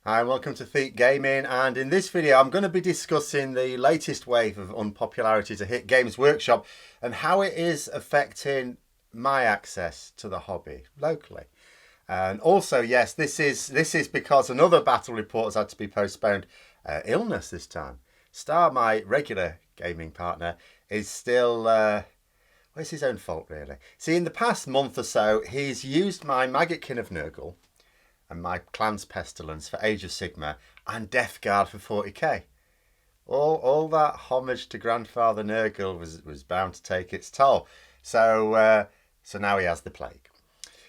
Hi and welcome to Thete Gaming, and in this video I'm going to be discussing the latest wave of unpopularity to hit Games Workshop and how it is affecting my access to the hobby locally. And also, yes, this is because another battle report has had to be postponed. Illness this time. Star, my regular gaming partner, is still... well, it's his own fault really. See, in the past month or so he's used my Maggotkin of Nurgle and my Clan's Pestilence for Age of Sigmar and Death Guard for 40k. All that homage to Grandfather Nurgle was bound to take its toll. So now he has the plague.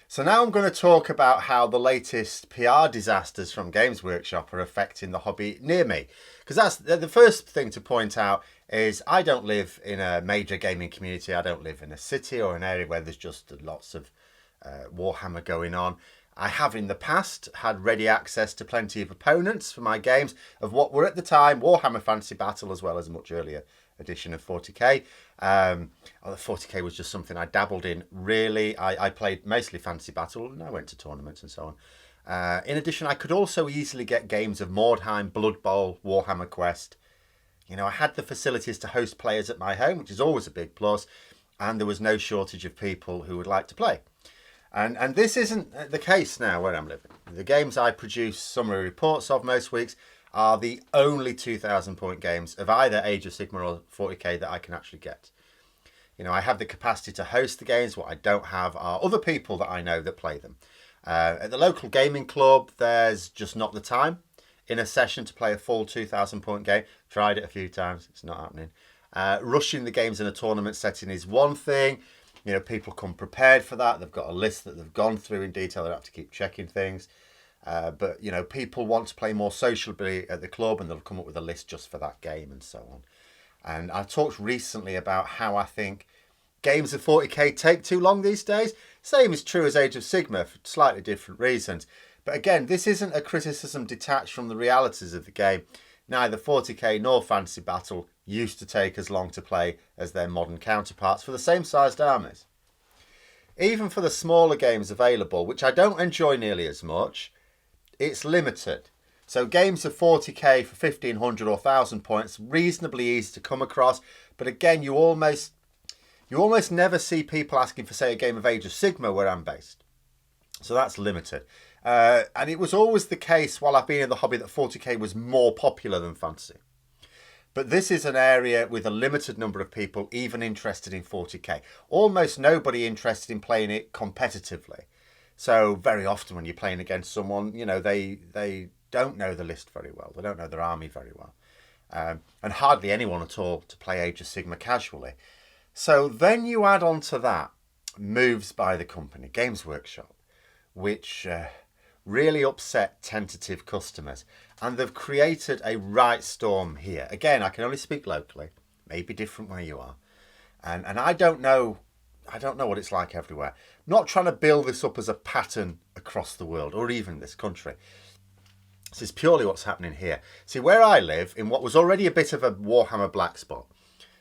So now I'm going to talk about how the latest PR disasters from Games Workshop are affecting the hobby near me. Because that's the first thing to point out is I don't live in a major gaming community. I don't live in a city or an area where there's just lots of Warhammer going on. I have in the past had ready access to plenty of opponents for my games of what were at the time Warhammer Fantasy Battle, as well as a much earlier edition of 40k. The 40k was just something I dabbled in really. I played mostly Fantasy Battle and I went to tournaments and so on. In addition, I could also easily get games of Mordheim, Blood Bowl, Warhammer Quest. You know, I had the facilities to host players at my home, which is always a big plus, and there was no shortage of people who would like to play. And this isn't the case now where I'm living. The games I produce summary reports of most weeks are the only 2,000 point games of either Age of Sigmar or 40k that I can actually get. You know, I have the capacity to host the games. What I don't have are other people that I know that play them. At the local gaming club, there's just not the time in a session to play a full 2,000 point game. Tried it a few times. It's not happening. Rushing the games in a tournament setting is one thing. You know, people come prepared for that. They've got a list that they've gone through in detail. They have to keep checking things. But, you know, people want to play more sociably at the club and they'll come up with a list just for that game and so on. And I talked recently about how I think games of 40k take too long these days. Same is true as Age of Sigmar for slightly different reasons. But again, this isn't a criticism detached from the realities of the game. Neither 40k nor Fantasy Battle used to take as long to play as their modern counterparts for the same sized armies. Even for the smaller games available, which I don't enjoy nearly as much, it's limited. So games of 40k for 1500 or 1000 points, reasonably easy to come across. But again, you almost never see people asking for, say, a game of Age of Sigmar where I'm based. So that's limited. And it was always the case while I've been in the hobby that 40k was more popular than Fantasy. But this is an area with a limited number of people even interested in 40k. Almost nobody interested in playing it competitively. So very often when you're playing against someone, you know, they don't know the list very well. They don't know their army very well. And hardly anyone at all to play Age of Sigmar casually. So then you add on to that moves by the company, Games Workshop, which really upset tentative customers. And they've created a right storm here. Again, I can only speak locally. Maybe different where you are. And I don't know what it's like everywhere. I'm not trying to build this up as a pattern across the world or even this country. This is purely what's happening here. See, where I live, in what was already a bit of a Warhammer black spot,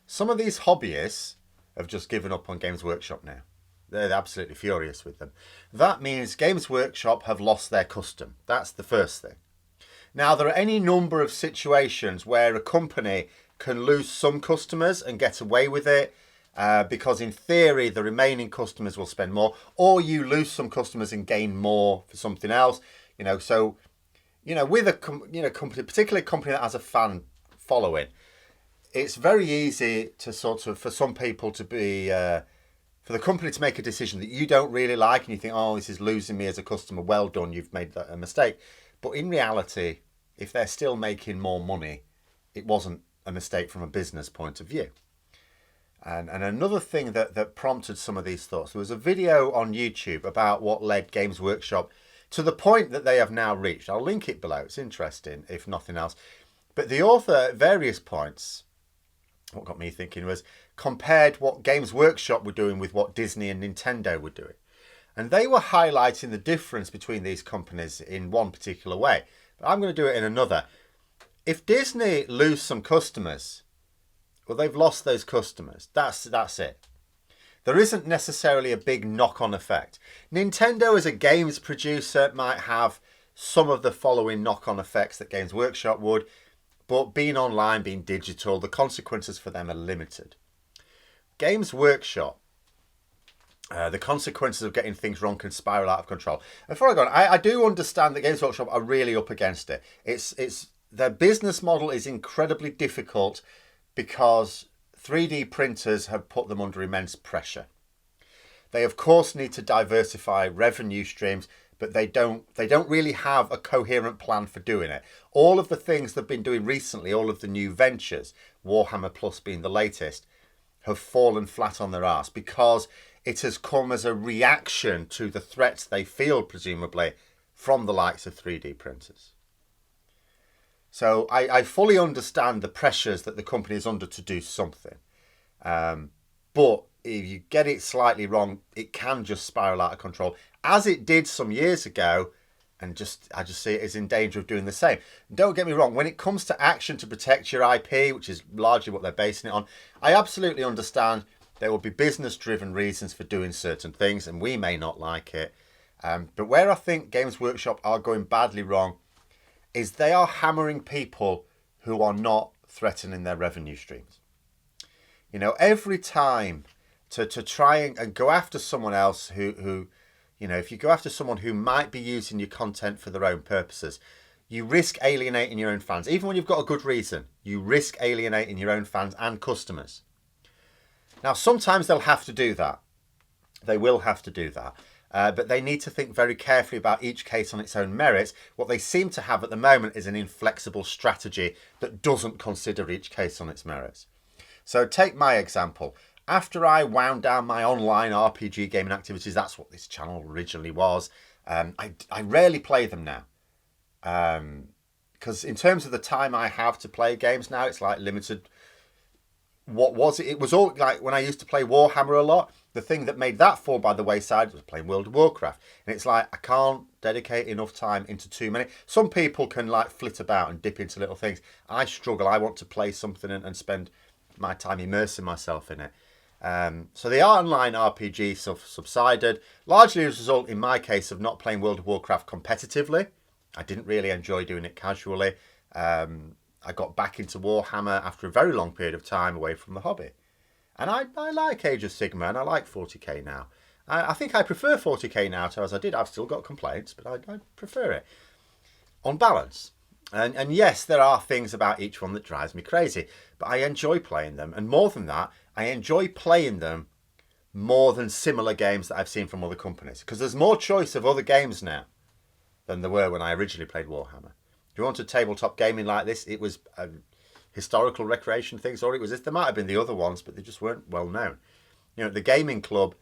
some of these hobbyists have just given up on Games Workshop now. They're absolutely furious with them. That means Games Workshop have lost their custom. That's the first thing. Now, there are any number of situations where a company can lose some customers and get away with it because in theory, the remaining customers will spend more, or you lose some customers and gain more for something else. You know, so, you know, with a company, particularly a company that has a fan following, it's very easy to sort of, for some people to be... for the company to make a decision that you don't really like and you think, oh, this is losing me as a customer, well done, you've made a mistake. But in reality, if they're still making more money, it wasn't a mistake from a business point of view. And another thing that prompted some of these thoughts, there was a video on YouTube about what led Games Workshop to the point that they have now reached. I'll link it below, it's interesting, if nothing else. But the author at various points, what got me thinking was, compared what Games Workshop were doing with what Disney and Nintendo were doing. And they were highlighting the difference between these companies in one particular way. But I'm going to do it in another. If Disney lose some customers, well, they've lost those customers. That's it. There isn't necessarily a big knock-on effect. Nintendo as a games producer might have some of the following knock-on effects that Games Workshop would, but being online, being digital, the consequences for them are limited. Games Workshop, the consequences of getting things wrong can spiral out of control. And before I go on, I do understand that Games Workshop are really up against it. It's their business model is incredibly difficult because 3D printers have put them under immense pressure. They of course need to diversify revenue streams, but they don't really have a coherent plan for doing it. All of the things they've been doing recently, all of the new ventures, Warhammer Plus being the latest, have fallen flat on their arse because it has come as a reaction to the threats they feel, presumably, from the likes of 3D printers. So I fully understand the pressures that the company is under to do something. But if you get it slightly wrong, it can just spiral out of control, as it did some years ago, and I just see it as in danger of doing the same. Don't get me wrong, when it comes to action to protect your IP, which is largely what they're basing it on, I absolutely understand there will be business-driven reasons for doing certain things, and we may not like it. But where I think Games Workshop are going badly wrong is they are hammering people who are not threatening their revenue streams. You know, every time to try and go after someone else who, you know, if you go after someone who might be using your content for their own purposes, you risk alienating your own fans. Even when you've got a good reason, you risk alienating your own fans and customers. Now, sometimes they'll have to do that. They will have to do that. But they need to think very carefully about each case on its own merits. What they seem to have at the moment is an inflexible strategy that doesn't consider each case on its merits. So take my example. After I wound down my online RPG gaming activities, that's what this channel originally was, I rarely play them now. Because in terms of the time I have to play games now, it's like limited. What was it? It was all like when I used to play Warhammer a lot. The thing that made that fall by the wayside was playing World of Warcraft. And it's like, I can't dedicate enough time into too many. Some people can like flit about and dip into little things. I struggle. I want to play something and spend my time immersing myself in it. So the online RPG subsided, largely as a result, in my case, of not playing World of Warcraft competitively. I didn't really enjoy doing it casually. I got back into Warhammer after a very long period of time away from the hobby. And I like Age of Sigmar, and I like 40k now. I think I prefer 40k now to as I did. I've still got complaints, but I prefer it on balance. And yes, there are things about each one that drives me crazy, but I enjoy playing them. And more than that, I enjoy playing them more than similar games that I've seen from other companies. Because there's more choice of other games now than there were when I originally played Warhammer. If you wanted tabletop gaming like this, it was historical recreation things, or it was this. There might have been the other ones, but they just weren't well known. You know, at the gaming club,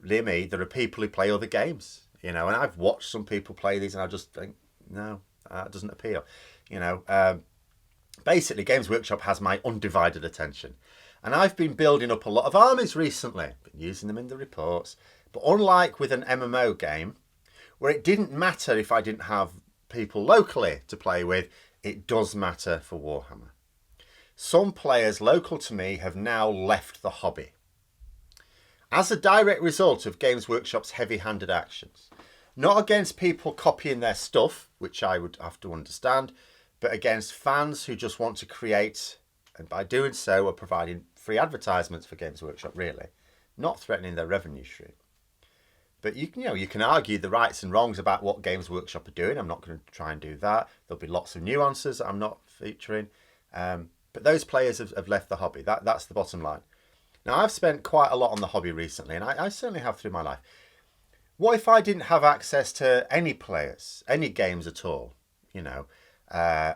near me, there are people who play other games. You know, and I've watched some people play these, and I just think, no, that doesn't appeal. You know, basically, Games Workshop has my undivided attention, and I've been building up a lot of armies recently. Been using them in the reports, but unlike with an MMO game, where it didn't matter if I didn't have people locally to play with, it does matter for Warhammer. Some players local to me have now left the hobby as a direct result of Games Workshop's heavy-handed actions. Not against people copying their stuff, which I would have to understand, but against fans who just want to create, and by doing so are providing free advertisements for Games Workshop, really, not threatening their revenue stream. But you can argue the rights and wrongs about what Games Workshop are doing. I'm not going to try and do that. There'll be lots of nuances that I'm not featuring. But those players have left the hobby. That's the bottom line. Now, I've spent quite a lot on the hobby recently, and I certainly have through my life. What if I didn't have access to any players, any games at all? You know,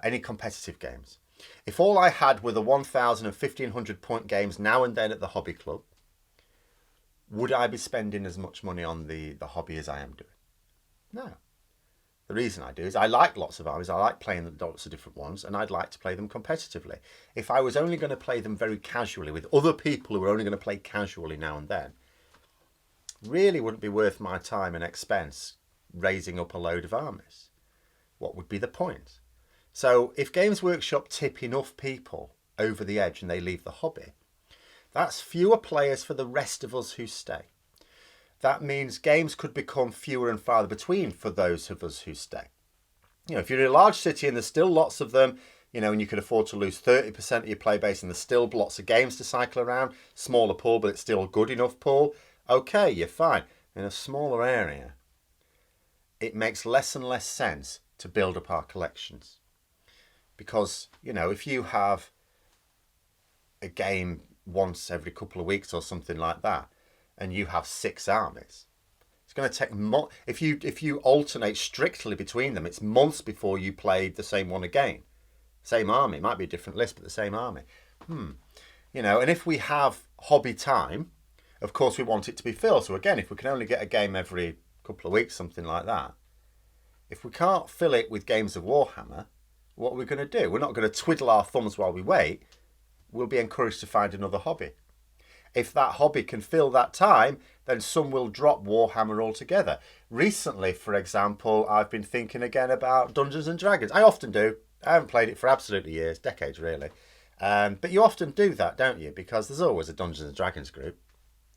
any competitive games. If all I had were the 1,000 and 1,500 point games now and then at the hobby club, would I be spending as much money on the hobby as I am doing? No. The reason I do is I like lots of armies. I like playing lots of different ones, and I'd like to play them competitively. If I was only going to play them very casually with other people who are only going to play casually now and then, really wouldn't be worth my time and expense raising up a load of armies. What would be the point? So if Games Workshop tip enough people over the edge and they leave the hobby, that's fewer players for the rest of us who stay. That means games could become fewer and farther between for those of us who stay. if you're in a large city and there's still lots of them, and you can afford to lose 30% of your play base and there's still lots of games to cycle around, smaller pool, but it's still a good enough pool, okay, you're fine. In a smaller area, it makes less and less sense to build up our collections. Because, if you have a game once every couple of weeks or something like that, and you have 6 armies, it's going to take if you alternate strictly between them, it's months before you played the same one again. Same army, might be a different list, but the same army. And if we have hobby time, of course we want it to be filled. So again, if we can only get a game every couple of weeks, something like that, if we can't fill it with games of Warhammer, what are we going to do? We're not going to twiddle our thumbs while we wait. We'll be encouraged to find another hobby. If that hobby can fill that time, then some will drop Warhammer altogether. Recently, for example, I've been thinking again about Dungeons and Dragons. I often do. I haven't played it for absolutely years, decades really. But you often do that, don't you? Because there's always a Dungeons and Dragons group.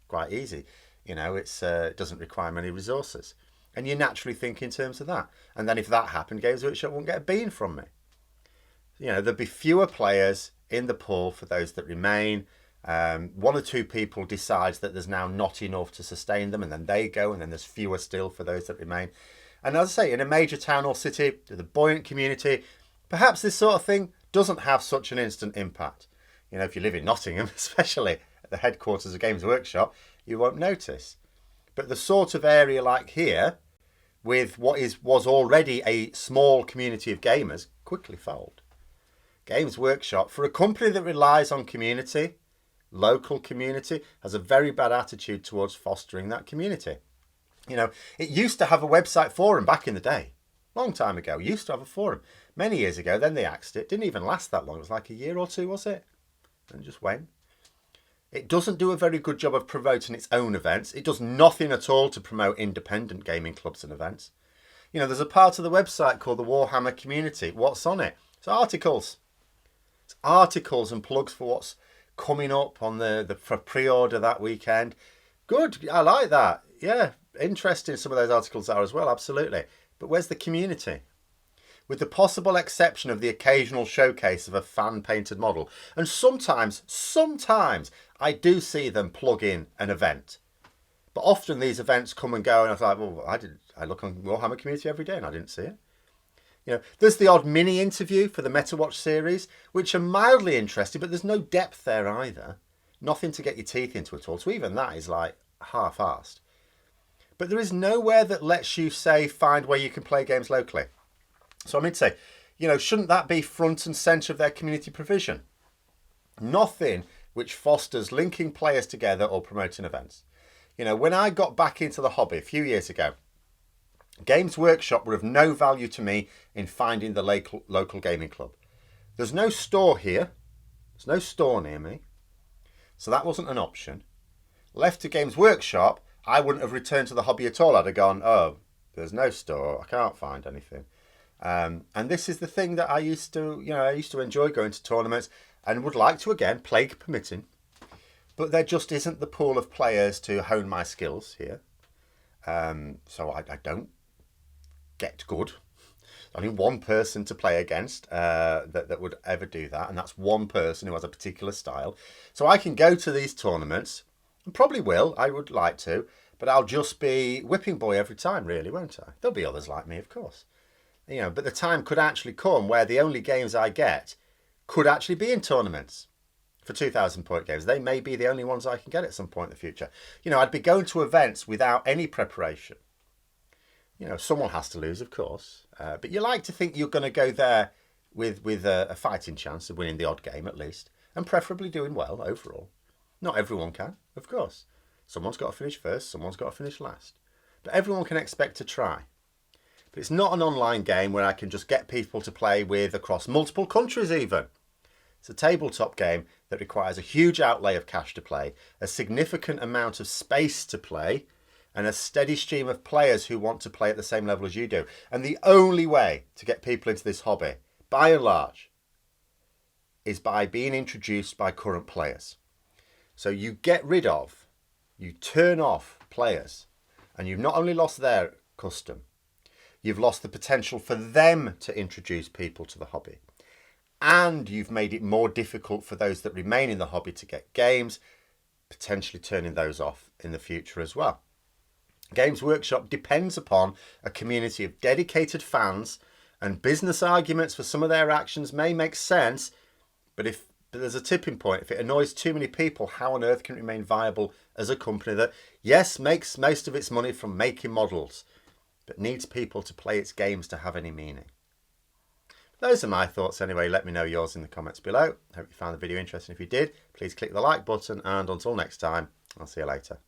Quite easy. It doesn't require many resources. And you naturally think in terms of that. And then if that happened, Games Workshop won't get a bean from me. There'll be fewer players in the pool for those that remain. 1 or 2 people decides that there's now not enough to sustain them, and then they go, and then there's fewer still for those that remain. And as I say, in a major town or city with a buoyant community, perhaps this sort of thing doesn't have such an instant impact. If you live in Nottingham, especially at the headquarters of Games Workshop, you won't notice. But the sort of area like here, with what was already a small community of gamers, quickly fold. Games Workshop, for a company that relies on community, local community, has a very bad attitude towards fostering that community. It used to have a website forum back in the day. Long time ago, used to have a forum. Many years ago, then they axed it. Didn't even last that long. It was like a year or 2, was it? And just went. It doesn't do a very good job of promoting its own events. It does nothing at all to promote independent gaming clubs and events. There's a part of the website called the Warhammer Community. What's on it? It's articles. It's articles and plugs for what's coming up on for pre-order that weekend. Good. I like that. Yeah, interesting. Some of those articles are as well. Absolutely. But where's the community? With the possible exception of the occasional showcase of a fan-painted model. And sometimes I do see them plug in an event. But often these events come and go, and I was like, well, I look on Warhammer Community every day and I didn't see it. There's the odd mini interview for the MetaWatch series, which are mildly interesting, but there's no depth there either. Nothing to get your teeth into at all. So even that is like half-assed. But there is nowhere that lets you find where you can play games locally. So I say, shouldn't that be front and centre of their community provision? Nothing which fosters linking players together or promoting events. When I got back into the hobby a few years ago, Games Workshop were of no value to me in finding the local gaming club. There's no store here. There's no store near me. So that wasn't an option. Left to Games Workshop, I wouldn't have returned to the hobby at all. I'd have gone, oh, there's no store. I can't find anything. And this is the thing that I used to enjoy going to tournaments and would like to, again, plague permitting. But there just isn't the pool of players to hone my skills here. So I don't get good. Only one person to play against that would ever do that. And that's one person who has a particular style. So I can go to these tournaments, and probably will, I would like to, but I'll just be whipping boy every time, really, won't I? There'll be others like me, of course. But the time could actually come where the only games I get could actually be in tournaments for 2,000 point games. They may be the only ones I can get at some point in the future. I'd be going to events without any preparation. Someone has to lose, of course. But you like to think you're going to go there with a fighting chance of winning the odd game at least. And preferably doing well overall. Not everyone can, of course. Someone's got to finish first, someone's got to finish last. But everyone can expect to try. But it's not an online game where I can just get people to play with across multiple countries even. It's a tabletop game that requires a huge outlay of cash to play, a significant amount of space to play, and a steady stream of players who want to play at the same level as you do. And the only way to get people into this hobby, by and large, is by being introduced by current players. So you turn off players, and you've not only lost their custom, you've lost the potential for them to introduce people to the hobby. And you've made it more difficult for those that remain in the hobby to get games, potentially turning those off in the future as well. Games Workshop depends upon a community of dedicated fans, and business arguments for some of their actions may make sense, but there's a tipping point. If it annoys too many people, how on earth can it remain viable as a company that, yes, makes most of its money from making models, but needs people to play its games to have any meaning? Those are my thoughts anyway. Let me know yours in the comments below. Hope you found the video interesting. If you did, please click the like button, and until next time, I'll see you later.